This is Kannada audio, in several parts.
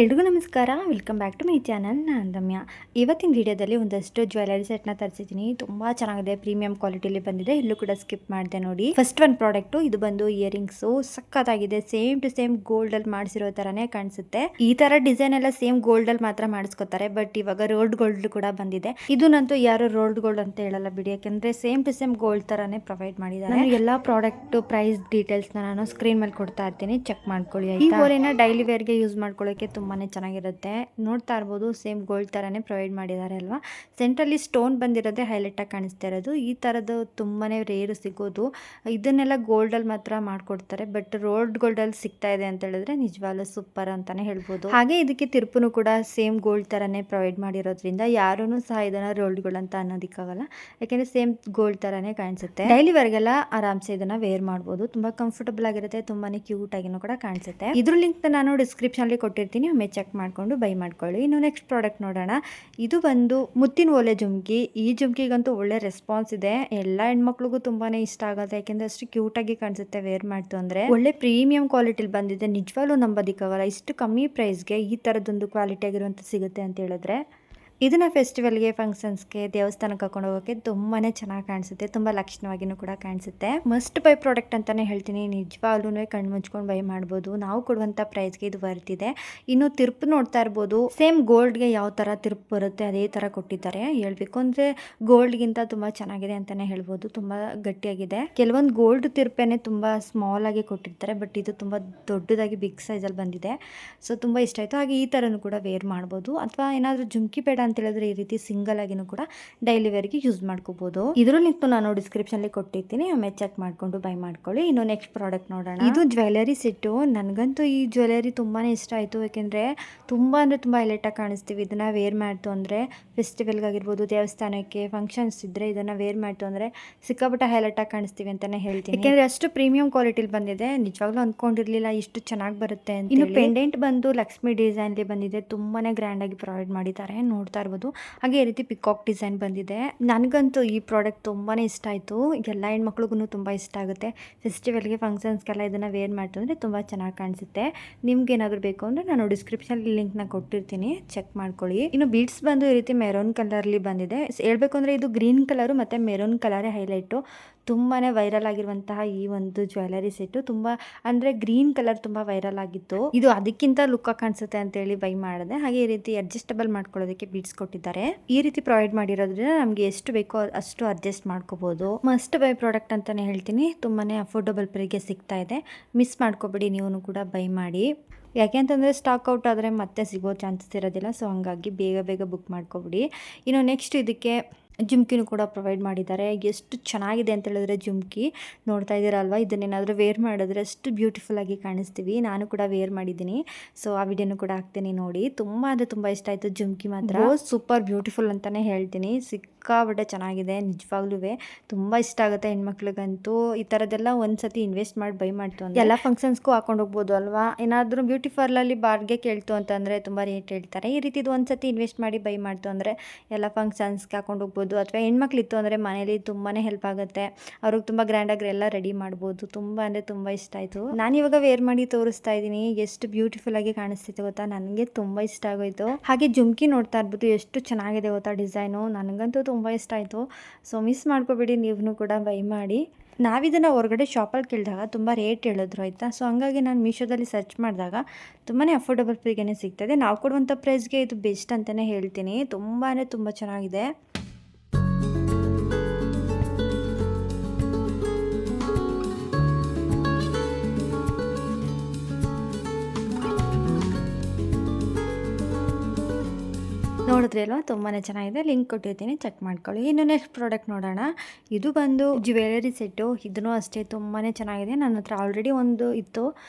ಎಲ್ರಿಗೂ ನಮಸ್ಕಾರ. Welcome back to my channel. ನಾನು ರಮ್ಯ. ಇವತ್ತಿನ ವಿಡಿಯೋದಲ್ಲಿ ಒಂದಷ್ಟು ಜ್ಯುವೆಲರಿ ಸೆಟ್ನ ತರಿಸಿದ್ದೀನಿ. ತುಂಬ ಚೆನ್ನಾಗಿದೆ, ಪ್ರೀಮಿಯಂ ಕ್ವಾಲಿಟಿಲಿ ಬಂದಿದೆ. ಎಲ್ಲೂ ಕೂಡ ಸ್ಕಿಪ್ ಮಾಡಿದೆ ನೋಡಿ. ಫಸ್ಟ್ ಒಂದು ಪ್ರಾಡಕ್ಟು ಇದು ಬಂದು ಇಯರಿಂಗ್ಸು. ಸಕ್ಕತ್ತಾಗಿದೆ, ಸೇಮ್ ಟು ಸೇಮ್ ಗೋಲ್ಡಲ್ಲಿ ಮಾಡಿಸಿರೋ ಥರನೇ ಕಾಣಿಸುತ್ತೆ. ಈ ಥರ ಡಿಸೈನ್ ಎಲ್ಲ ಸೇಮ್ ಗೋಲ್ಡಲ್ಲಿ ಮಾತ್ರ ಮಾಡಿಸ್ಕೊತಾರೆ, ಬಟ್ ಇವಾಗ ರೋಲ್ಡ್ ಗೋಲ್ಡ್ ಕೂಡ ಬಂದಿದೆ. ಇದನ್ನಂತೂ ಯಾರು ರೋಲ್ಡ್ ಗೋಲ್ಡ್ ಅಂತ ಹೇಳಲ್ಲ ಬಿಡಿ, ಯಾಕೆಂದರೆ ಸೇಮ್ ಟು ಸೇಮ್ ಗೋಲ್ಡ್ ಥರನೇ ಪ್ರೊವೈಡ್ ಮಾಡಿದ್ದಾರೆ. ನಾನು ಎಲ್ಲ ಪ್ರಾಡಕ್ಟ್ ಪ್ರೈಸ್ ಡೀಟೇಲ್ಸ್ನ ನಾನು ಸ್ಕ್ರೀನ್ ಮೇಲೆ ಕೊಡ್ತಾ ಇರ್ತೀನಿ, ಚೆಕ್ ಮಾಡ್ಕೊಳ್ಳಿ. ಈ ಓಲೆನ ಡೈಲಿ ವೇರ್ಗೆ ಯೂಸ್ ಮಾಡ್ಕೊಳ್ಳೋಕೆ ತುಂಬಾ ಚೆನ್ನಾಗಿರುತ್ತೆ. ನೋಡ್ತಾ ಇರ್ಬೋದು, ಸೇಮ್ ಗೋಲ್ಡ್ ಥರನೇ ಪ್ರೊವೈಡ್ ಮಾಡಿದ್ದಾರೆ ಅಲ್ವಾ. ಸೆಂಟ್ರಲ್ಲಿ ಸ್ಟೋನ್ ಬಂದಿರೋದೇ ಹೈಲೈಟಾಗಿ ಕಾಣಿಸ್ತಾ ಇರೋದು. ಈ ಥರದ್ದು ತುಂಬಾ ರೇರು ಸಿಗೋದು. ಇದನ್ನೆಲ್ಲ ಗೋಲ್ಡಲ್ಲಿ ಮಾತ್ರ ಮಾಡ್ಕೊಡ್ತಾರೆ, ಬಟ್ ರೋಲ್ಡ್ ಗೋಲ್ಡಲ್ಲಿ ಸಿಗ್ತಾ ಇದೆ ಅಂತ ಹೇಳಿದ್ರೆ ನಿಜವಾಗ್ಲೂ ಸೂಪರ್ ಅಂತಾನೆ ಹೇಳ್ಬೋದು. ಹಾಗೆ ಇದಕ್ಕೆ ತಿರುಪುನು ಕೂಡ ಸೇಮ್ ಗೋಲ್ಡ್ ಥರನೇ ಪ್ರೊವೈಡ್ ಮಾಡಿರೋದ್ರಿಂದ ಯಾರೂ ಸಹ ಇದನ್ನು ರೋಲ್ಡ್ ಗೋಲ್ಡ್ ಅಂತ ಅನ್ನೋದಕ್ಕಾಗಲ್ಲ, ಯಾಕೆಂದರೆ ಸೇಮ್ ಗೋಲ್ಡ್ ಥರನೇ ಕಾಣಿಸುತ್ತೆ. ಡೈಲಿ ವರ್ಗೆಲ್ಲ ಆರಾಮ್ಸೆ ಇದನ್ನು ವೇರ್ ಮಾಡ್ಬೋದು. ತುಂಬ ಕಂಫರ್ಟಬಲ್ ಆಗಿರುತ್ತೆ, ತುಂಬಾ ಕ್ಯೂಟ್ ಆಗಿನೂ ಕೂಡ ಕಾಣಿಸುತ್ತೆ. ಇದ್ರ ಲಿಂಕ್ ನಾನು ಡಿಸ್ಕ್ರಿಪ್ಷನಲ್ಲಿ ಕೊಟ್ಟಿರ್ತೀನಿ, ಒಮ್ಮೆ ಚೆಕ್ ಮಾಡಿಕೊಂಡು ಬೈ ಮಾಡ್ಕೊಳ್ಳಿ. ಇನ್ನು ನೆಕ್ಸ್ಟ್ ಪ್ರಾಡಕ್ಟ್ ನೋಡೋಣ. ಇದು ಬಂದು ಮುತ್ತಿನ ಓಲೆ ಜುಮ್ಕಿ. ಈ ಜುಮ್ಕಿಗಂತೂ ಒಳ್ಳೆ ರೆಸ್ಪಾನ್ಸ್ ಇದೆ, ಎಲ್ಲ ಹೆಣ್ಮಕ್ಳಿಗೂ ತುಂಬಾನೇ ಇಷ್ಟ ಆಗುತ್ತೆ, ಯಾಕೆಂದ್ರೆ ಅಷ್ಟು ಕ್ಯೂಟ್ ಆಗಿ ಕಾಣಿಸುತ್ತೆ ವೇರ್ ಮಾಡ್ತು ಅಂದ್ರೆ. ಒಳ್ಳೆ ಪ್ರೀಮಿಯಂ ಕ್ವಾಲಿಟಿಲಿ ಬಂದಿದೆ, ನಿಜವಾಗ್ಲೂ ನಂಬೋದಿಕ್ಕಾಗಲ್ಲ ಇಷ್ಟು ಕಮ್ಮಿ ಪ್ರೈಸ್ಗೆ ಈ ತರದೊಂದು ಕ್ವಾಲಿಟಿ ಆಗಿರುವಂತ ಸಿಗುತ್ತೆ ಅಂತ ಹೇಳಿದ್ರೆ. ಇದನ್ನ ಫೆಸ್ಟಿವಲ್ಗೆ, ಫಂಕ್ಷನ್ಸ್ಗೆ, ದೇವಸ್ಥಾನಕ್ಕೆ ಹಾಕೊಂಡು ಹೋಗೋಕ್ಕೆ ತುಂಬಾ ಚೆನ್ನಾಗಿ ಕಾಣಿಸುತ್ತೆ, ತುಂಬ ಲಕ್ಷಣವಾಗಿಯೂ ಕೂಡ ಕಾಣಿಸುತ್ತೆ. ಮಸ್ಟ್ ಬೈ ಪ್ರಾಡಕ್ಟ್ ಅಂತಲೇ ಹೇಳ್ತೀನಿ. ನಿಜವಾಗ್ಲೂ ಕಣ್ಣು ಮುಚ್ಕೊಂಡು ಬೈ ಮಾಡ್ಬೋದು. ನಾವು ಕೊಡುವಂಥ ಪ್ರೈಸ್ಗೆ ಇದು ಬರ್ತಿದೆ. ಇನ್ನು ತಿರುಪು ನೋಡ್ತಾ ಇರ್ಬೋದು, ಸೇಮ್ ಗೋಲ್ಡ್ಗೆ ಯಾವ ಥರ ತಿರುಪು ಬರುತ್ತೆ ಅದೇ ಥರ ಕೊಟ್ಟಿದ್ದಾರೆ. ಹೇಳ್ಬೇಕು ಅಂದರೆ ಗೋಲ್ಡ್ಗಿಂತ ತುಂಬ ಚೆನ್ನಾಗಿದೆ ಅಂತಲೇ ಹೇಳ್ಬೋದು, ತುಂಬ ಗಟ್ಟಿಯಾಗಿದೆ. ಕೆಲವೊಂದು ಗೋಲ್ಡ್ ತಿರುಪೇನೆ ತುಂಬ ಸ್ಮಾಲ್ ಆಗಿ ಕೊಟ್ಟಿರ್ತಾರೆ, ಬಟ್ ಇದು ತುಂಬ ದೊಡ್ಡದಾಗಿ ಬಿಗ್ ಸೈಜಲ್ಲಿ ಬಂದಿದೆ. ಸೊ ತುಂಬ ಇಷ್ಟ ಆಯಿತು. ಹಾಗೆ ಈ ಥರನೂ ಕೂಡ ವೇರ್ ಮಾಡ್ಬೋದು, ಅಥವಾ ಏನಾದರೂ ಜುಮ್ಕಿ ಬೇಡ ಅಂತ ಹೇಳಿದ್ರೆ ಈ ರೀತಿ ಸಿಂಗಲ್ ಆಗಿನೂ ಕೂಡ ಡೈಲಿ ವೇರ್ಗೆ ಯೂಸ್ ಮಾಡ್ಕೋಬಹುದು. ಇದ್ರ ಲಿಂಕ್ ನಾನು ಡಿಸ್ಕ್ರಿಪ್ಷನ್ ಅಲ್ಲಿ ಕೊಟ್ಟಿರ್ತೀನಿ, ಒಮ್ಮೆ ಚೆಕ್ ಮಾಡ್ಕೊಂಡು ಬೈ ಮಾಡ್ಕೊಳ್ಳಿ. ಇನ್ನು ನೆಕ್ಸ್ಟ್ ಪ್ರಾಡಕ್ಟ್ ನೋಡೋಣ. ಇದು ಜ್ಯುವೆಲರಿ ಸೆಟ್ಟು. ನನಗಂತೂ ಈ ಜ್ಯುವೆಲರಿ ತುಂಬಾನೇ ಇಷ್ಟ ಆಯಿತು, ಯಾಕೆಂದ್ರೆ ತುಂಬಾ ಅಂದರೆ ತುಂಬ ಹೈಲೈಟಾಗಿ ಕಾಣಿಸ್ತೀವಿ. ಇದನ್ನ ವೇರ್ ಮಾಡ್ತು ಅಂದರೆ ಫೆಸ್ಟಿವಲ್ಗಾಗಿರ್ಬೋದು, ದೇವಸ್ಥಾನಕ್ಕೆ, ಫಂಕ್ಷನ್ಸ್ ಇದ್ದರೆ ಇದನ್ನು ವೇರ್ ಮಾಡ್ತು ಅಂದರೆ ಸಿಕ್ಕಾಪಟ್ಟೆ ಹೈಲೈಟಾಗಿ ಕಾಣಿಸ್ತೀವಿ ಅಂತಲೇ ಹೇಳ್ತೀನಿ, ಯಾಕೆಂದರೆ ಅಷ್ಟು ಪ್ರೀಮಿಯಂ ಕ್ವಾಲಿಟಿಲಿ ಬಂದಿದೆ. ನಿಜವಾಗ್ಲೂ ಅಂದ್ಕೊಂಡಿರಲಿಲ್ಲ ಇಷ್ಟು ಚೆನ್ನಾಗಿ ಬರುತ್ತೆ ಅಂತ. ಇನ್ನು ಪೆಂಡೆಂಟ್ ಬಂದು ಲಕ್ಷ್ಮಿ ಡಿಸೈನ್ಲಿ ಬಂದಿದೆ, ತುಂಬಾ ಗ್ರ್ಯಾಂಡಾಗಿ ಪ್ರೊವೈಡ್ ಮಾಡಿದ್ದಾರೆ, ನೋಡ್ತಾ ಇರ್ಬೋದು. ಹಾಗೆ ಈ ರೀತಿ ಪಿಕಾಕ್ ಡಿಸೈನ್ ಬಂದಿದೆ. ನನಗಂತೂ ಈ ಪ್ರಾಡಕ್ಟ್ ತುಂಬಾ ಇಷ್ಟ ಆಯಿತು. ಎಲ್ಲ ಹೆಣ್ಮಕ್ಳಿಗೂ ತುಂಬ ಇಷ್ಟ ಆಗುತ್ತೆ. ಫೆಸ್ಟಿವಲ್ಗೆ, ಫಂಕ್ಷನ್ಸ್ಗೆಲ್ಲ ಇದನ್ನು ವೇರ್ ಮಾಡ್ತು ಅಂದರೆ ತುಂಬ ಚೆನ್ನಾಗಿ ಕಾಣಿಸುತ್ತೆ. ನಿಮ್ಗೆ ಏನಾದರೂ ಬೇಕು ಅಂದರೆ ನಾನು ಡಿಸ್ಕ್ರಿಪ್ಷನಲ್ಲಿ ಲಿಂಕ್ನ ಕೊಟ್ಟಿರ್ತೀನಿ, ಚೆಕ್ ಮಾಡ್ಕೊಳ್ಳಿ. ಇನ್ನು ಬೀಡ್ಸ್ ಬಂದು ಈ ರೀತಿ ಮೆರೂನ್ ಕಲರ್ಲಿ ಬಂದಿದೆ. ಹೇಳ್ಬೇಕು ಅಂದರೆ ಇದು ಗ್ರೀನ್ ಕಲರು ಮತ್ತು ಮೆರೂನ್ ಕಲರೇ ಹೈಲೈಟು. ತುಂಬಾ ವೈರಲ್ ಆಗಿರುವಂತಹ ಈ ಒಂದು ಜ್ಯುವೆಲರಿ ಸೆಟ್ಟು, ತುಂಬ ಅಂದರೆ ಗ್ರೀನ್ ಕಲರ್ ತುಂಬ ವೈರಲ್ ಆಗಿತ್ತು. ಇದು ಅದಕ್ಕಿಂತ ಲುಕ್ ಕಾಣಿಸುತ್ತೆ ಅಂತೇಳಿ ಬೈ ಮಾಡಿದೆ. ಹಾಗೆ ಈ ರೀತಿ ಅಡ್ಜಸ್ಟಬಲ್ ಮಾಡ್ಕೊಳ್ಳೋದಕ್ಕೆ ಬೀಡ್ಸ್ ಕೊಟ್ಟಿದ್ದಾರೆ. ಈ ರೀತಿ ಪ್ರೊವೈಡ್ ಮಾಡಿರೋದ್ರಿಂದ ನಮಗೆ ಎಷ್ಟು ಬೇಕೋ ಅಷ್ಟು ಅಡ್ಜಸ್ಟ್ ಮಾಡ್ಕೋಬಹುದು. ಮಸ್ಟ್ ಬೈ ಪ್ರಾಡಕ್ಟ್ ಅಂತಾನೆ ಹೇಳ್ತೀನಿ, ತುಂಬಾನೇ ಅಫೋರ್ಡಬಲ್ ಪ್ರೈಸ್ಗೆ ಸಿಗ್ತಾ ಇದೆ. ಮಿಸ್ ಮಾಡ್ಕೋಬೇಡಿ, ನೀವು ಕೂಡ ಬೈ ಮಾಡಿ. ಯಾಕೆಂತಂದರೆ ಸ್ಟಾಕ್ ಔಟ್ ಆದರೆ ಮತ್ತೆ ಸಿಗೋ ಚಾನ್ಸಸ್ ಇರೋದಿಲ್ಲ. ಸೊ ಹಂಗಾಗಿ ಬೇಗ ಬೇಗ ಬುಕ್ ಮಾಡ್ಕೊಬಿಡಿ. ಇನ್ನು ನೆಕ್ಸ್ಟ್ ಇದಕ್ಕೆ ಜುಮ್ಕಿನೂ ಕೂಡ ಪ್ರೊವೈಡ್ ಮಾಡಿದ್ದಾರೆ. ಎಷ್ಟು ಚೆನ್ನಾಗಿದೆ ಅಂತ ಹೇಳಿದ್ರೆ ಜುಮ್ಕಿ ನೋಡ್ತಾ ಇದ್ದೀರಲ್ವ, ಇದನ್ನೇನಾದರೂ ವೇರ್ ಮಾಡಿದ್ರೆ ಅಷ್ಟು ಬ್ಯೂಟಿಫುಲ್ ಆಗಿ ಕಾಣಿಸ್ತೀವಿ. ನಾನು ಕೂಡ ವೇರ್ ಮಾಡಿದ್ದೀನಿ, ಸೊ ಆ ವಿಡಿಯೋನು ಕೂಡ ಹಾಕ್ತೀನಿ ನೋಡಿ. ತುಂಬ ಅಂದರೆ ತುಂಬ ಇಷ್ಟ ಆಯಿತು ಜುಮ್ಕಿ ಮಾತ್ರ. ಸೂಪರ್ ಬ್ಯೂಟಿಫುಲ್ ಅಂತಲೇ ಹೇಳ್ತೀನಿ, ಸಿಕ್ಕಾಬಟ್ಟೆ ಚೆನ್ನಾಗಿದೆ. ನಿಜವಾಗ್ಲೂ ತುಂಬ ಇಷ್ಟ ಆಗುತ್ತೆ ಹೆಣ್ಮಕ್ಳಿಗಂತೂ. ಈ ಥರದ್ದೆಲ್ಲ ಒಂದ್ಸತಿ ಇನ್ವೆಸ್ಟ್ ಮಾಡಿ ಬೈ ಮಾಡ್ತು ಅಂದರೆ ಎಲ್ಲ ಫಂಕ್ಷನ್ಸ್ಗೂ ಹಾಕೊಂಡು ಹೋಗ್ಬೋದು ಅಲ್ವಾ. ಏನಾದರೂ ಬ್ಯೂಟಿ ಪಾರ್ಲಲ್ಲಿ ಬಾರ್ಗೆ ಕೇಳ್ತು ಅಂತಂದರೆ ತುಂಬ ರೇಟ್ ಹೇಳ್ತಾರೆ. ಈ ರೀತಿ ಇದು ಒಂದ್ಸತಿ ಇನ್ವೆಸ್ಟ್ ಮಾಡಿ ಬೈ ಮಾಡ್ತು ಅಂದರೆ ಎಲ್ಲ ಫಂಕ್ಷನ್ಸ್ಗೆ ಹಾಕೊಂಡು ಹೋಗ್ಬೋದು. ಅಥವಾ ಹೆಣ್ಮಕ್ಳಿತ್ತು ಅಂದರೆ ಮನೇಲಿ ತುಂಬಾ ಹೆಲ್ಪ್ ಆಗುತ್ತೆ, ಅವ್ರಿಗೆ ತುಂಬ ಗ್ರ್ಯಾಂಡಾಗಿ ಎಲ್ಲ ರೆಡಿ ಮಾಡ್ಬೋದು. ತುಂಬ ಅಂದರೆ ತುಂಬ ಇಷ್ಟ ಆಯಿತು. ನಾನು ಇವಾಗ ವೇರ್ ಮಾಡಿ ತೋರಿಸ್ತಾ ಇದ್ದೀನಿ, ಎಷ್ಟು ಬ್ಯೂಟಿಫುಲ್ ಆಗಿ ಕಾಣಿಸ್ತಿತ್ತು ಗೊತ್ತಾ. ನನಗೆ ತುಂಬ ಇಷ್ಟ ಆಗೋಯ್ತು. ಹಾಗೆ ಜುಮ್ಕಿ ನೋಡ್ತಾ ಇರ್ಬೋದು, ಎಷ್ಟು ಚೆನ್ನಾಗಿದೆ ಗೊತ್ತಾ ಡಿಸೈನು. ನನಗಂತೂ ತುಂಬ ಇಷ್ಟ ಆಯಿತು. ಸೊ ಮಿಸ್ ಮಾಡ್ಕೋಬೇಡಿ, ನೀವು ಕೂಡ ಬೈ ಮಾಡಿ. ನಾವಿದನ್ನು ಹೊರಗಡೆ ಶಾಪಲ್ಲಿ ಕೇಳಿದಾಗ ತುಂಬ ರೇಟ್ ಹೇಳಿದ್ರು ಆಯಿತಾ. ಸೊ ಹಂಗಾಗಿ ನಾನು ಮೀಶೋದಲ್ಲಿ ಸರ್ಚ್ ಮಾಡಿದಾಗ ತುಂಬಾ ಅಫೋರ್ಡಬಲ್ ಪ್ರೈಸ್ಗೆ ಸಿಗ್ತದೆ. ನಾವು ಕೊಡುವಂಥ ಪ್ರೈಸ್ಗೆ ಇದು ಬೆಸ್ಟ್ ಅಂತಲೇ ಹೇಳ್ತೀನಿ. ತುಂಬ ಅಂದರೆ ತುಂಬ ಚೆನ್ನಾಗಿದೆ. ನೋಡಿದ್ರಿ ಅಲ್ವಾ, ತುಂಬಾ ಚೆನ್ನಾಗಿದೆ. ಲಿಂಕ್ ಕೊಟ್ಟಿರ್ತೀನಿ, ಚೆಕ್ ಮಾಡ್ಕೊಳ್ಳಿ. ಇನ್ನು ನೆಕ್ಸ್ಟ್ ಪ್ರಾಡಕ್ಟ್ ನೋಡೋಣ. ಇದು ಬಂದು ಜ್ಯುವೆಲರಿ ಸೆಟ್ಟು. ಇದನ್ನು ಅಷ್ಟೇ ತುಂಬಾ ಚೆನ್ನಾಗಿದೆ. ನನ್ನ ಹತ್ರ ಆಲ್ರೆಡಿ ಒಂದು ಇತ್ತು,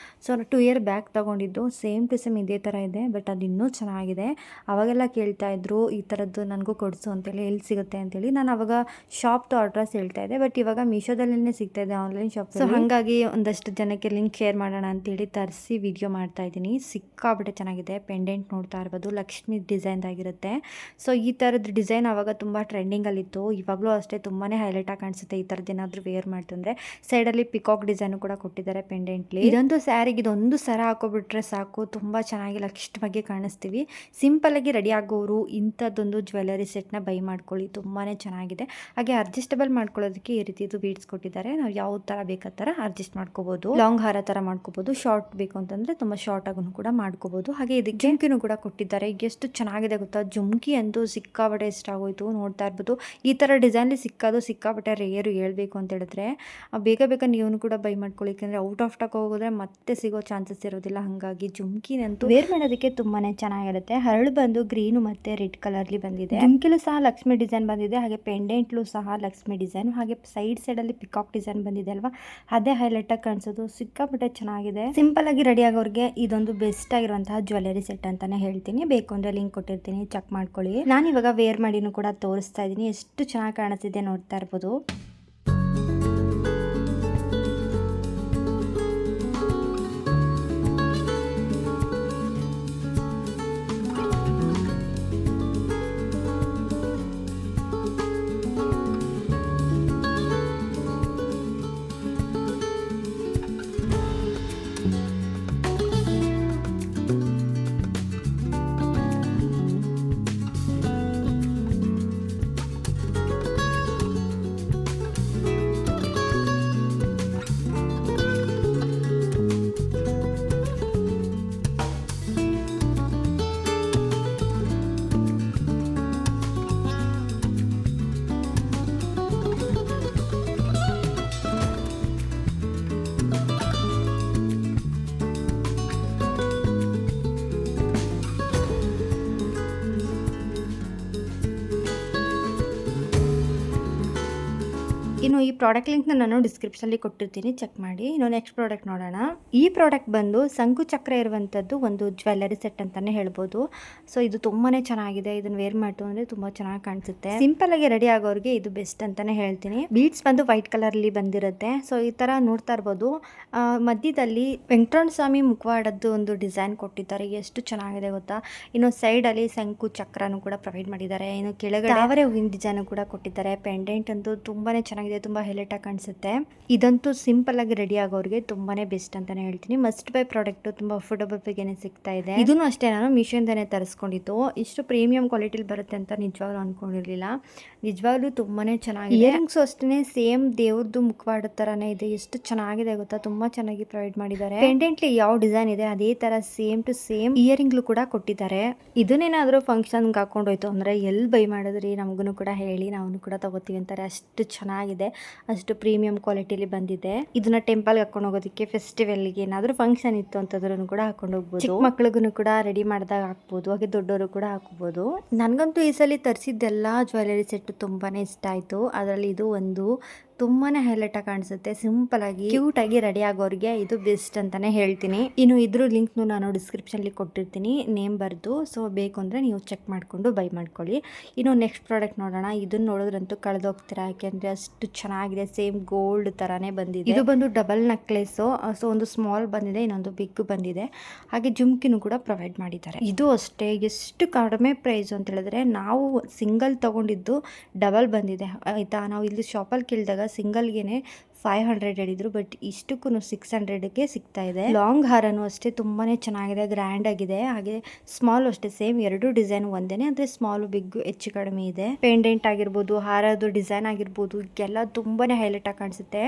ಸೊ 2 ಇಯರ್ ಬ್ಯಾಕ್ ತೊಗೊಂಡಿದ್ದು. ಸೇಮ್ ಟು ಸೇಮ್ ಇದೇ ಥರ ಇದೆ, ಬಟ್ ಅದು ಇನ್ನೂ ಚೆನ್ನಾಗಿದೆ. ಅವಾಗೆಲ್ಲ ಕೇಳ್ತಾಯಿದ್ರು ಈ ಥರದ್ದು ನನಗೂ ಕೊಡಿಸು ಅಂತೇಳಿ, ಎಲ್ಲಿ ಸಿಗುತ್ತೆ ಅಂತೇಳಿ. ನಾನು ಅವಾಗ ಶಾಪ್ದು ಅಡ್ರೆಸ್ ಹೇಳ್ತಾ ಇದ್ದೆ, ಬಟ್ ಇವಾಗ ಮೀಶೋದಲ್ಲೇ ಸಿಗ್ತಾ ಇದೆ, ಆನ್ಲೈನ್ ಶಾಪ್. ಸೊ ಹಾಗಾಗಿ ಒಂದಷ್ಟು ಜನಕ್ಕೆ ಲಿಂಕ್ ಶೇರ್ ಮಾಡೋಣ ಅಂತೇಳಿ ತರಿಸಿ ವಿಡಿಯೋ ಮಾಡ್ತಾ ಇದ್ದೀನಿ. ಸಿಕ್ಕಾಬಿಟ್ಟೆ ಚೆನ್ನಾಗಿದೆ. ಪೆಂಡೆಂಟ್ ನೋಡ್ತಾ ಇರ್ಬೋದು, ಲಕ್ಷ್ಮಿ ಡಿಸೈನ್ದಾಗಿರುತ್ತೆ. ಕೊಟ್ಟಿದ್ದಾರೆ. ಸೊ ಈ ಥರದ್ದು ಡಿಸೈನ್ ಆವಾಗ ತುಂಬ ಟ್ರೆಂಡಿಂಗಲ್ಲಿತ್ತು. ಇವಾಗಲೂ ಅಷ್ಟೇ ತುಂಬಾ ಹೈಲೈಟಾಗಿ ಕಾಣಿಸುತ್ತೆ ಈ ಥರದ್ದು ಏನಾದರೂ ವೇರ್ ಮಾಡ್ತಂದರೆ. ಸೈಡಲ್ಲಿ ಪಿಕಾಕ್ ಡಿಸೈನು ಕೂಡ ಕೊಟ್ಟಿದ್ದಾರೆ ಪೆಂಡೆಂಟ್ಲಿ. ಇದಂತೂ ಸ್ಯಾರಿಗೆ ಇದೊಂದು ಸರ ಹಾಕೋಬಿಟ್ರೆ ಸಾಕು, ತುಂಬ ಚೆನ್ನಾಗಿ ಲಕ್ಷಣವಾಗಿ ಕಾಣಿಸ್ತೀವಿ. ಸಿಂಪಲ್ಲಾಗಿ ರೆಡಿ ಆಗೋರು ಇಂಥದ್ದೊಂದು ಜ್ಯುವೆಲರಿ ಸೆಟ್ನ ಬೈ ಮಾಡ್ಕೊಳ್ಳಿ, ತುಂಬಾ ಚೆನ್ನಾಗಿದೆ. ಹಾಗೆ ಅಡ್ಜಸ್ಟಬಲ್ ಮಾಡ್ಕೊಳ್ಳೋದಕ್ಕೆ ಈ ರೀತಿ ಇದು ಬೀಡ್ಸ್ ಕೊಟ್ಟಿದ್ದಾರೆ. ನಾವು ಯಾವ ಥರ ಬೇಕಾದ ಥರ ಅಡ್ಜಸ್ಟ್ ಮಾಡ್ಕೋಬೋದು. ಲಾಂಗ್ ಹಾರ ಥರ ಮಾಡ್ಕೋಬೋದು, ಶಾರ್ಟ್ ಬೇಕು ಅಂತಂದರೆ ತುಂಬ ಶಾರ್ಟ್ ಆಗೂ ಕೂಡ ಮಾಡ್ಕೋಬೋದು. ಹಾಗೆ ಇದಕ್ಕೆ ಜುಮ್ಕಿನೂ ಕೂಡ ಕೊಟ್ಟಿದ್ದಾರೆ. ಎಷ್ಟು ಚೆನ್ನಾಗಿದೆ ಗೊತ್ತಾ, ಜುಮ್ಕಿ ಅಂತೂ ಸಿಕ್ಕಾಬಟ್ಟೆ ಇಷ್ಟ ಆಗೋಯ್ತು. ನೋಡ್ತಾ ಇರ್ಬೋದು ಈ ಥರ ಡಿಸೈನ್ಲಿ ಸಿಕ್ಕಾಬಟ್ಟೆ ರೇರು ಹೇಳ್ಬೇಕು ಅಂತ ಹೇಳಿದ್ರೆ ಬೇಗ ನೀವು ಕೂಡ ಬೈ ಮಾಡ್ಕೊಳ್ಳಿ. ಯಾಕಂದರೆ ಔಟ್ ಆಫ್ ಸ್ಟಾಕ್ ಹೋಗೋದ್ರೆ ಮತ್ತೆ ಸಿಗೋ ಚಾನ್ಸಸ್ ಇರೋದಿಲ್ಲ. ಹಾಗಾಗಿ ಜುಮ್ಕಿನಂತೂ ವೇರ್ ಮಾಡೋದಕ್ಕೆ ತುಂಬಾ ಚೆನ್ನಾಗಿರುತ್ತೆ. ಹರಳು ಬಂದು ಗ್ರೀನು ಮತ್ತು ರೆಡ್ ಕಲರ್ಲಿ ಬಂದಿದೆ. ಜುಮ್ಕಿಲೂ ಸಹ ಲಕ್ಷ್ಮಿ ಡಿಸೈನ್ ಬಂದಿದೆ. ಹಾಗೆ ಪೆಂಡೆಂಟ್ಲೂ ಸಹ ಲಕ್ಷ್ಮಿ ಡಿಸೈನ್. ಹಾಗೆ ಸೈಡಲ್ಲಿ ಪಿಕಾಕ್ ಡಿಸೈನ್ ಬಂದಿದೆ ಅಲ್ವಾ, ಅದೇ ಹೈಲೈಟಾಗಿ ಕಾಣಿಸೋದು. ಸಿಕ್ಕಾಪಟ್ಟೆ ಚೆನ್ನಾಗಿದೆ. ಸಿಂಪಲ್ ಆಗಿ ರೆಡಿ ಆಗೋರಿಗೆ ಇದೊಂದು ಬೆಸ್ಟ್ ಆಗಿರುವಂತಹ ಜ್ಯುವೆಲರಿ ಸೆಟ್ ಅಂತಾನೆ ಹೇಳ್ತೀನಿ. ಬೇಕು ಅಂದರೆ ಲಿಂಕ್ ಕೊಟ್ಟಿರ್ತೀನಿ, ಚೆಕ್ ಮಾಡ್ಕೊಳ್ಳಿ. ನಾನು ಇವಾಗ ವೇರ್ ಮಾಡಿನೂ ಕೂಡ ತೋರಿಸ್ತಾ ಇದ್ದೀನಿ. ಎಷ್ಟು ಚೆನ್ನಾಗಿ ಕಾಣಿಸ್ತಿದೆ ನೋಡ್ತಾ ಇರ್ಬೋದು. ಇನ್ನು ಈ ಪ್ರಾಡಕ್ಟ್ ಲಿಂಕ್ನ ನಾನು ಡಿಸ್ಕ್ರಿಪ್ಷನಲ್ಲಿ ಕೊಟ್ಟಿರ್ತೀನಿ, ಚೆಕ್ ಮಾಡಿ. ಇನ್ನು ನೆಕ್ಸ್ಟ್ ಪ್ರಾಡಕ್ಟ್ ನೋಡೋಣ. ಈ ಪ್ರಾಡಕ್ಟ್ ಬಂದು ಶಂಕು ಚಕ್ರ ಇರುವಂಥದ್ದು ಒಂದು ಜ್ಯುವೆಲರಿ ಸೆಟ್ ಅಂತಲೇ ಹೇಳ್ಬೋದು. ಸೊ ಇದು ತುಂಬಾ ಚೆನ್ನಾಗಿದೆ. ಇದನ್ನು ವೇರ್ ಮಾಡ್ತು ಅಂದರೆ ತುಂಬ ಚೆನ್ನಾಗಿ ಕಾಣಿಸುತ್ತೆ. ಸಿಂಪಲ್ ಆಗಿ ರೆಡಿ ಆಗೋರಿಗೆ ಇದು ಬೆಸ್ಟ್ ಅಂತಲೇ ಹೇಳ್ತೀನಿ. ಬೀಡ್ಸ್ ಬಂದು ವೈಟ್ ಕಲರಲ್ಲಿ ಬಂದಿರುತ್ತೆ. ಸೊ ಈ ಥರ ನೋಡ್ತಾ ಇರ್ಬೋದು. ಮಧ್ಯದಲ್ಲಿ ವೆಂಕಟರಮಣ ಸ್ವಾಮಿ ಮುಖವಾಡದ್ದು ಒಂದು ಡಿಸೈನ್ ಕೊಟ್ಟಿದ್ದಾರೆ. ಎಷ್ಟು ಚೆನ್ನಾಗಿದೆ ಗೊತ್ತಾ. ಇನ್ನು ಸೈಡಲ್ಲಿ ಶಂಕು ಚಕ್ರನೂ ಕೂಡ ಪ್ರೊವೈಡ್ ಮಾಡಿದ್ದಾರೆ. ಇನ್ನು ಕೆಳಗಡೆ ತಾವರೆ ಹೂವಿನ ಡಿಸೈನ್ ಕೂಡ ಕೊಟ್ಟಿದ್ದಾರೆ. ಪೆಂಡೆಂಟ್ ಅಂತೂ ತುಂಬಾ ಚೆನ್ನಾಗಿದೆ, ತುಂಬ ಹೈಲೈಟಾಗಿ ಕಾಣಿಸುತ್ತೆ. ಇದಂತೂ ಸಿಂಪಲ್ ಆಗಿ ರೆಡಿ ಆಗೋರಿಗೆ ತುಂಬಾನೇ ಬೆಸ್ಟ್ ಅಂತಾನೆ ಹೇಳ್ತೀನಿ. ಮಸ್ಟ್ ಬೈ ಪ್ರಾಡಕ್ಟ್, ತುಂಬಾ ಅಫೋರ್ಡಬಲ್ ಬೇಗನೆ ಸಿಗ್ತಾ ಇದೆ. ಇದನ್ನು ಅಷ್ಟೇ ನಾನು ಮೀಶೋಯಿಂದನೇ ತರಿಸ್ಕೊಂಡಿದ್ದು. ಇಷ್ಟು ಪ್ರೀಮಿಯಂ ಕ್ವಾಲಿಟಿಲಿ ಬರುತ್ತೆ ಅಂತ ನಿಜವಾಗ್ಲೂ ಅನ್ಕೊಂಡಿರ್ಲಿಲ್ಲ. ನಿಜವಾಗ್ಲೂ ತುಂಬಾನೇ ಚೆನ್ನಾಗಿದೆ. ಇಯರಿಂಗ್ಸ್ ಅಷ್ಟೇ ಸೇಮ್ ದೇವ್ರದ್ದು ಮುಖವಾಡ ತರಾನೇ ಇದೆ. ಎಷ್ಟು ಚೆನ್ನಾಗಿದೆ ಗೊತ್ತಾ, ತುಂಬಾ ಚೆನ್ನಾಗಿ ಪ್ರೊವೈಡ್ ಮಾಡಿದ್ದಾರೆ. ಪೆಂಡೆಂಟ್ಲಿ ಯಾವ ಡಿಸೈನ್ ಇದೆ ಅದೇ ತರ ಸೇಮ್ ಟು ಸೇಮ್ ಇಯರಿಂಗ್ಲು ಕೂಡ ಕೊಟ್ಟಿದ್ದಾರೆ. ಇದನ್ನೇನಾದ್ರೂ ಫಂಕ್ಷನ್ಗೆ ಹಾಕೊಂಡೋಯ್ತು ಅಂದ್ರೆ ಎಲ್ಲಿ ಬೈ ಮಾಡಿದ್ರಿ ನಮಗೂ ಕೂಡ ಹೇಳಿ, ನಾವು ಕೂಡ ತಗೋತೀವಿ ಅಂತಾರೆ. ಅಷ್ಟು ಚೆನ್ನಾಗಿದೆ, ಅಷ್ಟು ಪ್ರೀಮಿಯಂ ಕ್ವಾಲಿಟಿಲಿ ಬಂದಿದೆ. ಇದನ್ನ ಟೆಂಪಲ್ ಹಾಕೊಂಡು ಹೋಗೋದಕ್ಕೆ, ಫೆಸ್ಟಿವಲ್ಗೆ ಏನಾದರೂ ಫಂಕ್ಷನ್ ಇತ್ತು ಅಂತಂದ್ರೂ ಕೂಡ ಹಾಕೊಂಡು ಹೋಗ್ಬೋದು. ಚಿಕ್ಕ ಮಕ್ಳಿಗೂ ಕೂಡ ರೆಡಿ ಮಾಡಿದಾಗ ಹಾಕ್ಬೋದು, ಹಾಗೆ ದೊಡ್ಡವರು ಕೂಡ ಹಾಕ್ಬೋದು. ನನಗಂತೂ ಈ ಸಲ ತರಿಸಿದ್ದೆಲ್ಲ ಜ್ಯುವೆಲರಿ ಸೆಟ್ ತುಂಬಾನೇ ಇಷ್ಟ ಆಯಿತು. ಅದರಲ್ಲಿ ಇದು ಒಂದು ತುಂಬಾನೇ ಹೈಲೈಟ್ ಆಗಿ ಕಾಣಿಸುತ್ತೆ. ಸಿಂಪಲ್ ಆಗಿ ಕ್ಯೂಟ್ ಆಗಿ ರೆಡಿ ಆಗೋರಿಗೆ ಇದು ಬೆಸ್ಟ್ ಅಂತಾನೆ ಹೇಳ್ತೀನಿ. ಇನ್ನು ಇದ್ರ ಲಿಂಕ್ ನಾನು ಡಿಸ್ಕ್ರಿಪ್ಷನ್ ಕೊಟ್ಟಿರ್ತೀನಿ, ನೇಮ್ ಬರ್ದು. ಸೊ ಬೇಕು ಅಂದ್ರೆ ನೀವು ಚೆಕ್ ಮಾಡ್ಕೊಂಡು ಬೈ ಮಾಡ್ಕೊಳ್ಳಿ. ಇನ್ನು ನೆಕ್ಸ್ಟ್ ಪ್ರಾಡಕ್ಟ್ ನೋಡೋಣ. ಇದನ್ನ ನೋಡಿದ್ರಂತೂ ಕಳೆದೋಗ್ತೀರಾ, ಯಾಕೆಂದ್ರೆ ಅಷ್ಟು ಚೆನ್ನಾಗಿದೆ. ಸೇಮ್ ಗೋಲ್ಡ್ ತರಾನೇ ಬಂದಿದೆ. ಇದು ಬಂದು ಡಬಲ್ ನೆಕ್ಲೆಸ್. ಸೊ ಒಂದು ಸ್ಮಾಲ್ ಬಂದಿದೆ, ಇನ್ನೊಂದು ಬಿಗ್ ಬಂದಿದೆ. ಹಾಗೆ ಜುಮ್ಕಿನೂ ಕೂಡ ಪ್ರೊವೈಡ್ ಮಾಡಿದ್ದಾರೆ. ಇದು ಅಷ್ಟೇ ಎಷ್ಟು ಕಡಿಮೆ ಪ್ರೈಸ್ ಅಂತ ಹೇಳಿದ್ರೆ, ನಾವು ಸಿಂಗಲ್ ತಗೊಂಡಿದ್ದು ಡಬಲ್ ಬಂದಿದೆ ಆಯ್ತಾ. ನಾವು ಇಲ್ಲಿ ಶಾಪಲ್ಲಿ ಕೇಳಿದಾಗ ಸಿಂಗಲ್ಗೆನೆ 500 ಹೇಳಿದ್ರು, ಬಟ್ ಇಷ್ಟಕ್ಕೂ 600ಗೆ ಸಿಗ್ತಾ ಇದೆ. ಲಾಂಗ್ ಹಾರನು ಅಷ್ಟೇ ತುಂಬಾನೇ ಚೆನ್ನಾಗಿದೆ, ಗ್ರ್ಯಾಂಡ್ ಆಗಿದೆ. ಹಾಗೆ ಸ್ಮಾಲ್ ಅಷ್ಟೇ ಸೇಮ್, ಎರಡು ಡಿಸೈನ್ ಒಂದೇನೆ, ಅಂದ್ರೆ ಸ್ಮಾಲ್ ಬಿಗ್ ಹೆಚ್ಚು ಕಡಿಮೆ ಇದೆ. ಪೆಂಡೆಂಟ್ ಆಗಿರ್ಬೋದು, ಹಾರದು ಡಿಸೈನ್ ಆಗಿರ್ಬೋದು, ಎಲ್ಲ ತುಂಬಾನೇ ಹೈಲೈಟ್ ಆಗಿ ಕಾಣಿಸುತ್ತೆ.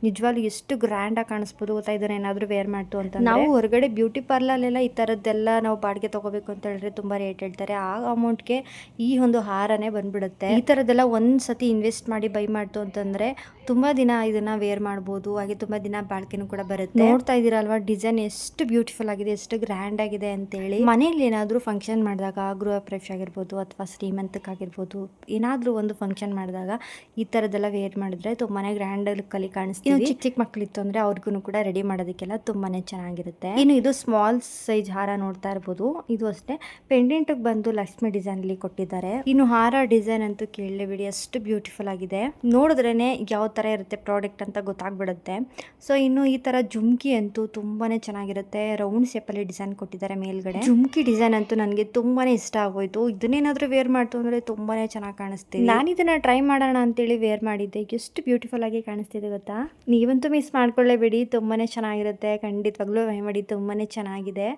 ನಿಜವಾಗ್ಲೂ ಎಷ್ಟು ಗ್ರ್ಯಾಂಡ್ ಆಗಿ ಕಾಣಿಸ್ಬೋದು ಗೊತ್ತಾ ಇದನ್ನ ಏನಾದ್ರು ವೇರ್ ಮಾಡ್ತು ಅಂತ. ನಾವು ಹೊರಗಡೆ ಬ್ಯೂಟಿ ಪಾರ್ಲರ್ಲೆಲ್ಲ ಈ ತರದ್ದೆಲ್ಲ ನಾವು ಬಾಡಿಗೆ ತಗೋಬೇಕು ಅಂತ ಹೇಳಿದ್ರೆ ತುಂಬಾ ರೇಟ್ ಹೇಳ್ತಾರೆ. ಆ ಅಮೌಂಟ್ಗೆ ಈ ಒಂದು ಹಾರನೇ ಬಂದ್ಬಿಡುತ್ತೆ. ಈ ತರದ್ದೆಲ್ಲ ಒಂದ್ಸತಿ ಇನ್ವೆಸ್ಟ್ ಮಾಡಿ ಬೈ ಮಾಡ್ತು ಅಂತಂದ್ರೆ ತುಂಬಾ ದಿನ ಇದನ್ನ ವೇರ್ ಮಾಡ್ಬೋದು. ಹಾಗೆ ತುಂಬಾ ದಿನ ಬಾಳ್ಕೆನೂ ಕೂಡ ಬರುತ್ತೆ. ನೋಡ್ತಾ ಇದೀರಾ ಅಲ್ವಾ ಡಿಸೈನ್ ಎಷ್ಟು ಬ್ಯೂಟಿಫುಲ್ ಆಗಿದೆ, ಎಷ್ಟು ಗ್ರ್ಯಾಂಡ್ ಆಗಿದೆ ಅಂತೇಳಿ. ಮನೇಲಿ ಏನಾದ್ರು ಫಂಕ್ಷನ್ ಮಾಡಿದಾಗ, ಗೃಹ ಪ್ರವೇಶ ಆಗಿರ್ಬೋದು ಅಥವಾ ಶ್ರೀಮಂತಕ್ಕಾಗಿರ್ಬೋದು, ಏನಾದ್ರೂ ಒಂದು ಫಂಕ್ಷನ್ ಮಾಡಿದಾಗ ಈ ತರದೆಲ್ಲ ವೇರ್ ಮಾಡಿದ್ರೆ ತುಂಬಾನೇ ಗ್ರ್ಯಾಂಡ್ ಲುಕ್ಕಲ್ಲಿ ಕಾಣಿಸ್ತೀವಿ. ಚಿಕ್ಕ ಚಿಕ್ಕ ಮಕ್ಕಳಿತ್ತು ಅಂದ್ರೆ ಅವ್ರಿಗೂ ಕೂಡ ರೆಡಿ ಮಾಡೋದಕ್ಕೆಲ್ಲ ತುಂಬಾನೇ ಚೆನ್ನಾಗಿರುತ್ತೆ. ಇನ್ನು ಇದು ಸ್ಮಾಲ್ ಸೈಜ್ ಹಾರ ನೋಡ್ತಾ ಇರ್ಬೋದು. ಇದು ಅಷ್ಟೇ ಪೆಂಡೆಂಟ್ ಬಂದು ಲಕ್ಷ್ಮಿ ಡಿಸೈನ್ ಅಲ್ಲಿ ಕೊಟ್ಟಿದ್ದಾರೆ. ಇನ್ನು ಹಾರ ಡಿಸೈನ್ ಅಂತೂ ಕೇಳಲೇಬಿಡಿ, ಅಷ್ಟು ಬ್ಯೂಟಿಫುಲ್ ಆಗಿದೆ. ನೋಡಿದ್ರೇನೆ ಯಾವ ತರ ಇರುತ್ತೆ ಪ್ರಾಡಕ್ಟ್ ಅಂತ ಅಂತ ಗೊತ್ತಾಗ್ಬಿಡುತ್ತೆ. ಸೊ ಇನ್ನು ಈ ಥರ ಜುಮ್ಕಿ ಅಂತೂ ತುಂಬಾ ಚೆನ್ನಾಗಿರುತ್ತೆ. ರೌಂಡ್ ಶೇಪಲ್ಲಿ ಡಿಸೈನ್ ಕೊಟ್ಟಿದ್ದಾರೆ ಮೇಲ್ಗಡೆ. ಜುಮ್ಕಿ ಡಿಸೈನ್ ಅಂತೂ ನನಗೆ ತುಂಬಾ ಇಷ್ಟ ಆಗೋಯ್ತು. ಇದನ್ನೇನಾದರೂ ವೇರ್ ಮಾಡ್ತು ಅಂದರೆ ತುಂಬಾ ಚೆನ್ನಾಗಿ ಕಾಣಿಸ್ತಿದೆ. ನಾನು ಇದನ್ನು ಟ್ರೈ ಮಾಡೋಣ ಅಂತೇಳಿ ವೇರ್ ಮಾಡಿದ್ದೆ. ಎಷ್ಟು ಬ್ಯೂಟಿಫುಲ್ ಆಗಿ ಕಾಣಿಸ್ತಿದೆ ಗೊತ್ತಾ. ನೀವಂತೂ ಮಿಸ್ ಮಾಡ್ಕೊಳ್ಳೇಬೇಡಿ, ತುಂಬಾ ಚೆನ್ನಾಗಿರುತ್ತೆ. ಖಂಡಿತವಾಗ್ಲೂ ಟ್ರೈ ಮಾಡಿ, ತುಂಬಾ ಚೆನ್ನಾಗಿದೆ.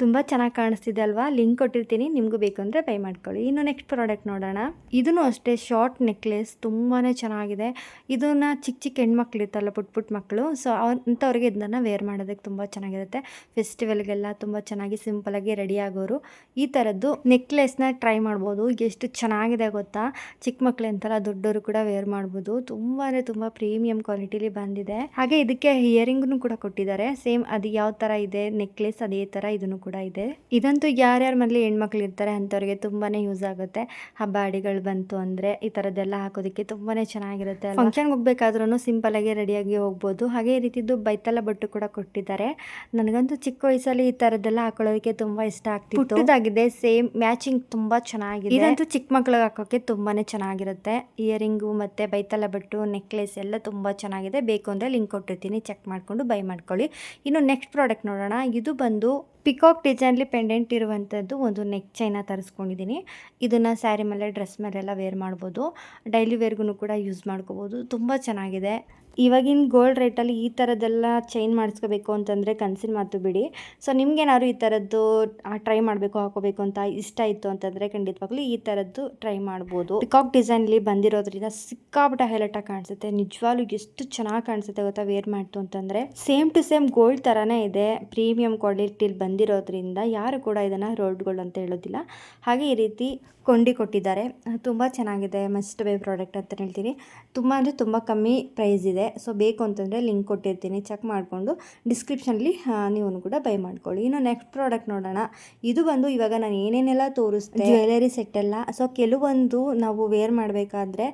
ತುಂಬ ಚೆನ್ನಾಗಿ ಕಾಣಿಸ್ತಿದೆ ಅಲ್ವಾ. ಲಿಂಕ್ ಕೊಟ್ಟಿರ್ತೀನಿ, ನಿಮಗೂ ಬೇಕು ಅಂದರೆ ಬೈ ಮಾಡ್ಕೊಳ್ಳಿ. ಇನ್ನು ನೆಕ್ಸ್ಟ್ ಪ್ರಾಡಕ್ಟ್ ನೋಡೋಣ. ಇದೂ ಅಷ್ಟೇ ಶಾರ್ಟ್ ನೆಕ್ಲೆಸ್, ತುಂಬಾ ಚೆನ್ನಾಗಿದೆ. ಇದನ್ನು ಚಿಕ್ಕ ಚಿಕ್ಕ ಹೆಣ್ಮಕ್ಳು ಇರ್ತಲ್ಲ, ಪುಟ್ಟ ಮಕ್ಕಳು, ಸೊ ಅಂಥವ್ರಿಗೆ ಇದನ್ನು ವೇರ್ ಮಾಡೋದಕ್ಕೆ ತುಂಬ ಚೆನ್ನಾಗಿರುತ್ತೆ. ಫೆಸ್ಟಿವಲ್ಗೆಲ್ಲ ತುಂಬ ಚೆನ್ನಾಗಿ ಸಿಂಪಲಾಗಿ ರೆಡಿ ಆಗೋರು ಈ ಥರದ್ದು ನೆಕ್ಲೆಸ್ನ ಟ್ರೈ ಮಾಡ್ಬೋದು. ಎಷ್ಟು ಚೆನ್ನಾಗಿದೆ ಗೊತ್ತಾ. ಚಿಕ್ಕ ಮಕ್ಕಳು ಅಂತಲ್ಲ, ದೊಡ್ಡವರು ಕೂಡ ವೇರ್ ಮಾಡ್ಬೋದು. ತುಂಬ ಪ್ರೀಮಿಯಂ ಕ್ವಾಲಿಟಿಲಿ ಬಂದಿದೆ. ಹಾಗೆ ಇದಕ್ಕೆ ಇಯರಿಂಗ್ನು ಕೂಡ ಕೊಟ್ಟಿದ್ದಾರೆ. ಸೇಮ್ ಅದು ಯಾವ ಥರ ಇದೆ ನೆಕ್ಲೆಸ್, ಅದೇ ಥರ ಇದನ್ನು ಕೂಡ ಇದೆ. ಇದಂತೂ ಯಾರ್ಯಾರ ಮನೇಲಿ ಹೆಣ್ಮಕ್ಳು ಇರ್ತಾರೆ ಅಂಥವ್ರಿಗೆ ತುಂಬಾನೇ ಯೂಸ್ ಆಗುತ್ತೆ. ಹಬ್ಬ ಅಡಿಗಳು ಬಂತು ಅಂದರೆ ಈ ಥರದ್ದೆಲ್ಲ ಹಾಕೋದಕ್ಕೆ ತುಂಬಾನೇ ಚೆನ್ನಾಗಿರುತ್ತೆ. ಫಂಕ್ಷನ್ಗೆ ಹೋಗ್ಬೇಕಾದ್ರೂ ಸಿಂಪಲ್ ಆಗಿ ರೆಡಿಯಾಗಿ ಹೋಗ್ಬೋದು. ಹಾಗೆ ಈ ರೀತಿದ್ದು ಬೈತಲ ಬಟ್ಟು ಕೂಡ ಕೊಟ್ಟಿದ್ದಾರೆ. ನನಗಂತೂ ಚಿಕ್ಕ ವಯಸ್ಸಲ್ಲಿ ಈ ಥರದ್ದೆಲ್ಲ ಹಾಕೊಳ್ಳೋದಕ್ಕೆ ತುಂಬ ಇಷ್ಟ ಆಗ್ತಿತ್ತು. ಪುಟ್ಟದಾಗಿದೆ, ಸೇಮ್ ಮ್ಯಾಚಿಂಗ್ ತುಂಬ ಚೆನ್ನಾಗಿದೆ. ಇದಂತೂ ಚಿಕ್ಕ ಮಕ್ಳಿಗೆ ಹಾಕೋಕ್ಕೆ ತುಂಬಾನೇ ಚೆನ್ನಾಗಿರುತ್ತೆ. ಇಯರಿಂಗು ಮತ್ತು ಬೈತಲ ಬಟ್ಟು, ನೆಕ್ಲೆಸ್ ಎಲ್ಲ ತುಂಬ ಚೆನ್ನಾಗಿದೆ. ಬೇಕು ಅಂದರೆ ಲಿಂಕ್ ಕೊಟ್ಟಿರ್ತೀನಿ, ಚೆಕ್ ಮಾಡಿಕೊಂಡು ಬೈ ಮಾಡ್ಕೊಳ್ಳಿ. ಇನ್ನು ನೆಕ್ಸ್ಟ್ ಪ್ರಾಡಕ್ಟ್ ನೋಡೋಣ. ಇದು ಬಂದು ಪಿಕಾಕ್ ಡಿಸೈನ್ಲಿ ಪೆಂಡೆಂಟ್ ಇರುವಂಥದ್ದು ಒಂದು ನೆಕ್ ಚೈನ ತರಿಸ್ಕೊಂಡಿದ್ದೀನಿ. ಇದನ್ನು ಸ್ಯಾರಿ ಮೇಲೆ, ಡ್ರೆಸ್ ಮೇಲೆಲ್ಲ ವೇರ್ ಮಾಡ್ಬೋದು. ಡೈಲಿ ವೇರ್ಗೂ ಕೂಡ ಯೂಸ್ ಮಾಡ್ಕೋಬೋದು. ತುಂಬ ಚೆನ್ನಾಗಿದೆ. ಇವಾಗಿನ ಗೋಲ್ಡ್ ರೇಟಲ್ಲಿ ಈ ಥರದ್ದೆಲ್ಲ ಚೈನ್ ಮಾಡಿಸ್ಕೋಬೇಕು ಅಂತಂದರೆ ಕನಸಿನ ಮಾತು ಬಿಡಿ. ಸೊ ನಿಮ್ಗೇನಾದ್ರು ಈ ಥರದ್ದು ಟ್ರೈ ಮಾಡಬೇಕು, ಹಾಕೋಬೇಕು ಅಂತ ಇಷ್ಟ ಇತ್ತು ಅಂತಂದರೆ ಖಂಡಿತವಾಗ್ಲೂ ಈ ಥರದ್ದು ಟ್ರೈ ಮಾಡ್ಬೋದು. ಪಿಕಾಕ್ ಡಿಸೈನ್ಲಿ ಬಂದಿರೋದ್ರಿಂದ ಸಿಕ್ಕಾಪಟ್ಟೆ ಹೈಲೈಟಾಗಿ ಕಾಣಿಸುತ್ತೆ. ನಿಜವಾಗ್ಲೂ ಎಷ್ಟು ಚೆನ್ನಾಗಿ ಕಾಣಿಸುತ್ತೆ ಗೊತ್ತಾ ವೇರ್ ಮಾಡ್ತು ಅಂತಂದರೆ. ಸೇಮ್ ಟು ಸೇಮ್ ಗೋಲ್ಡ್ ಥರನೇ ಇದೆ. ಪ್ರೀಮಿಯಂ ಕ್ವಾಲಿಟಿಲಿ ಬಂದಿರೋದ್ರಿಂದ ಯಾರು ಕೂಡ ಇದನ್ನು ರೋಲ್ಡ್ ಗೋಲ್ಡ್ ಅಂತ ಹೇಳೋದಿಲ್ಲ. ಹಾಗೆ ಈ ರೀತಿ ಕೊಂಡಿ ಕೊಟ್ಟಿದ್ದಾರೆ. ತುಂಬ ಚೆನ್ನಾಗಿದೆ. ಮಸ್ಟ್ ಬೈ ಪ್ರಾಡಕ್ಟ್ ಅಂತ ಹೇಳ್ತೀನಿ. ತುಂಬ ಅಂದರೆ ತುಂಬ ಕಮ್ಮಿ ಪ್ರೈಸ್ ಇದೆ. ಸೊ ಬೇಕು ಅಂತಂದರೆ ಲಿಂಕ್ ಕೊಟ್ಟಿರ್ತೀನಿ, ಚೆಕ್ ಮಾಡಿಕೊಂಡು ಡಿಸ್ಕ್ರಿಪ್ಷನಲ್ಲಿ ನೀವು ಕೂಡ ಬೈ ಮಾಡ್ಕೊಳ್ಳಿ. ಇನ್ನು ನೆಕ್ಸ್ಟ್ ಪ್ರಾಡಕ್ಟ್ ನೋಡೋಣ. ಇದು ಬಂದು ಇವಾಗ ನಾನು ಏನೇನೆಲ್ಲ ತೋರಿಸ್ದೆ ಜ್ಯುವೆಲರಿ ಸೆಟ್ ಎಲ್ಲ. ಸೊ ಕೆಲವೊಂದು ನಾವು ವೇರ್ ಮಾಡಬೇಕಾದ್ರೆ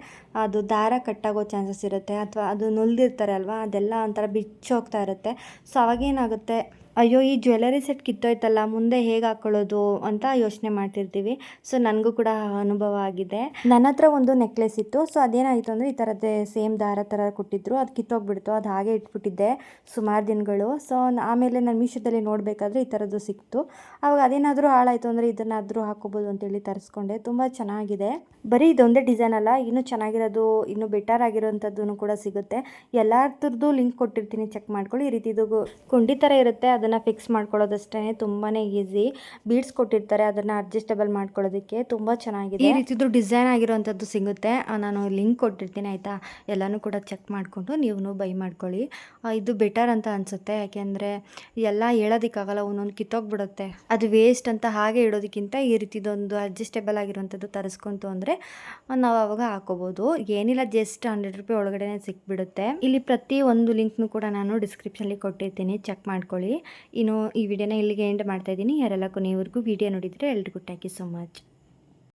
ಅದು ದಾರ ಕಟ್ಟಾಗೋ ಚಾನ್ಸಸ್ ಇರುತ್ತೆ, ಅಥವಾ ಅದು ನುಲ್ದಿರ್ತಾರೆ ಅಲ್ವಾ, ಅದೆಲ್ಲ ಒಂಥರ ಬಿಚ್ಚೋಗ್ತಾ ಇರುತ್ತೆ. ಸೊ ಅವಾಗೇನಾಗುತ್ತೆ, ಅಯ್ಯೋ ಈ ಜ್ಯುವೆಲರಿ ಸೆಟ್ ಕಿತ್ತೋಯ್ತಲ್ಲ, ಮುಂದೆ ಹೇಗೆ ಹಾಕ್ಕೊಳ್ಳೋದು ಅಂತ ಯೋಚನೆ ಮಾಡ್ತಿರ್ತೀವಿ. ಸೊ ನನಗೂ ಕೂಡ ಅನುಭವ ಆಗಿದೆ. ನನ್ನ ಹತ್ರ ಒಂದು ನೆಕ್ಲೆಸ್ ಇತ್ತು. ಸೊ ಅದೇನಾಯಿತು ಅಂದರೆ ಈ ಥರದ್ದೇ ಸೇಮ್ ದಾರ ಥರ ಕೊಟ್ಟಿದ್ರು, ಅದು ಕಿತ್ತೋಗ್ಬಿಡ್ತು. ಅದು ಹಾಗೆ ಇಟ್ಬಿಟ್ಟಿದ್ದೆ ಸುಮಾರು ದಿನಗಳು. ಸೊ ಆಮೇಲೆ ನಾನು ಮೀಶೋದಲ್ಲಿ ನೋಡಬೇಕಾದ್ರೆ ಈ ಥರದ್ದು ಸಿಕ್ತು. ಆವಾಗ ಅದೇನಾದರೂ ಹಾಳಾಯಿತು ಅಂದರೆ ಇದನ್ನಾದರೂ ಹಾಕೋಬೋದು ಅಂತೇಳಿ ತರಿಸ್ಕೊಂಡೆ. ತುಂಬ ಚೆನ್ನಾಗಿದೆ. ಬರೀ ಇದೊಂದೇ ಡಿಸೈನ್ ಅಲ್ಲ, ಇನ್ನೂ ಚೆನ್ನಾಗಿರೋದು, ಇನ್ನೂ ಬೆಟರ್ ಆಗಿರೋಂಥದ್ದು ಕೂಡ ಸಿಗುತ್ತೆ. ಎಲ್ಲರದ್ದು ಲಿಂಕ್ ಕೊಟ್ಟಿರ್ತೀನಿ, ಚೆಕ್ ಮಾಡ್ಕೊಳ್ಳಿ. ಈ ರೀತಿ ಇದು ಕೊಂಡಿ ಥರ ಇರುತ್ತೆ, ಅದನ್ನು ಫಿಕ್ಸ್ ಮಾಡ್ಕೊಳ್ಳೋದಷ್ಟೇ ತುಂಬಾ ಈಸಿ. ಬೀಡ್ಸ್ ಕೊಟ್ಟಿರ್ತಾರೆ, ಅದನ್ನು ಅಡ್ಜಸ್ಟಬಲ್ ಮಾಡ್ಕೊಳ್ಳೋದಕ್ಕೆ ತುಂಬ ಚೆನ್ನಾಗಿದೆ. ಈ ರೀತಿದು ಡಿಸೈನ್ ಆಗಿರೋವಂಥದ್ದು ಸಿಗುತ್ತೆ. ನಾನು ಲಿಂಕ್ ಕೊಟ್ಟಿರ್ತೀನಿ ಆಯಿತಾ. ಎಲ್ಲನೂ ಕೂಡ ಚೆಕ್ ಮಾಡಿಕೊಂಡು ನೀವು ಬೈ ಮಾಡ್ಕೊಳ್ಳಿ. ಇದು ಬೆಟರ್ ಅಂತ ಅನಿಸುತ್ತೆ. ಯಾಕೆಂದರೆ ಎಲ್ಲ ಹೇಳೋದಕ್ಕಾಗಲ್ಲ, ಒಂದೊಂದು ಕಿತ್ತೋಗ್ಬಿಡುತ್ತೆ. ಅದು ವೇಸ್ಟ್ ಅಂತ ಹಾಗೆ ಇಡೋದಕ್ಕಿಂತ ಈ ರೀತಿದೊಂದು ಅಡ್ಜಸ್ಟಬಲ್ ಆಗಿರೋವಂಥದ್ದು ತರಿಸ್ಕೊಂತು ಅಂದರೆ ನಾವು ಅವಾಗ ಹಾಕೋಬೋದು. ಏನಿಲ್ಲ, ಜಸ್ಟ್ 100 ರೂಪಾಯಿ ಒಳಗಡೆ ಸಿಕ್ಬಿಡುತ್ತೆ. ಇಲ್ಲಿ ಪ್ರತಿ ಒಂದು ಲಿಂಕ್ನು ಕೂಡ ನಾನು ಡಿಸ್ಕ್ರಿಪ್ಷನ್ಲಿ ಕೊಟ್ಟಿರ್ತೀನಿ, ಚೆಕ್ ಮಾಡ್ಕೊಳ್ಳಿ. ಇನ್ನು ಈ ವಿಡಿಯೋನ ಇಲ್ಲಿಗೆ ಎಂಡ್ ಮಾಡ್ತಾ ಇದ್ದೀನಿ. ಯಾರೆಲ್ಲ ಕೊನೆಯವರೆಗೂ ವಿಡಿಯೋ ನೋಡಿದರೆ ಎಲ್ರಿಗೂ ಥ್ಯಾಂಕ್ ಯು ಸೊ ಮಚ್.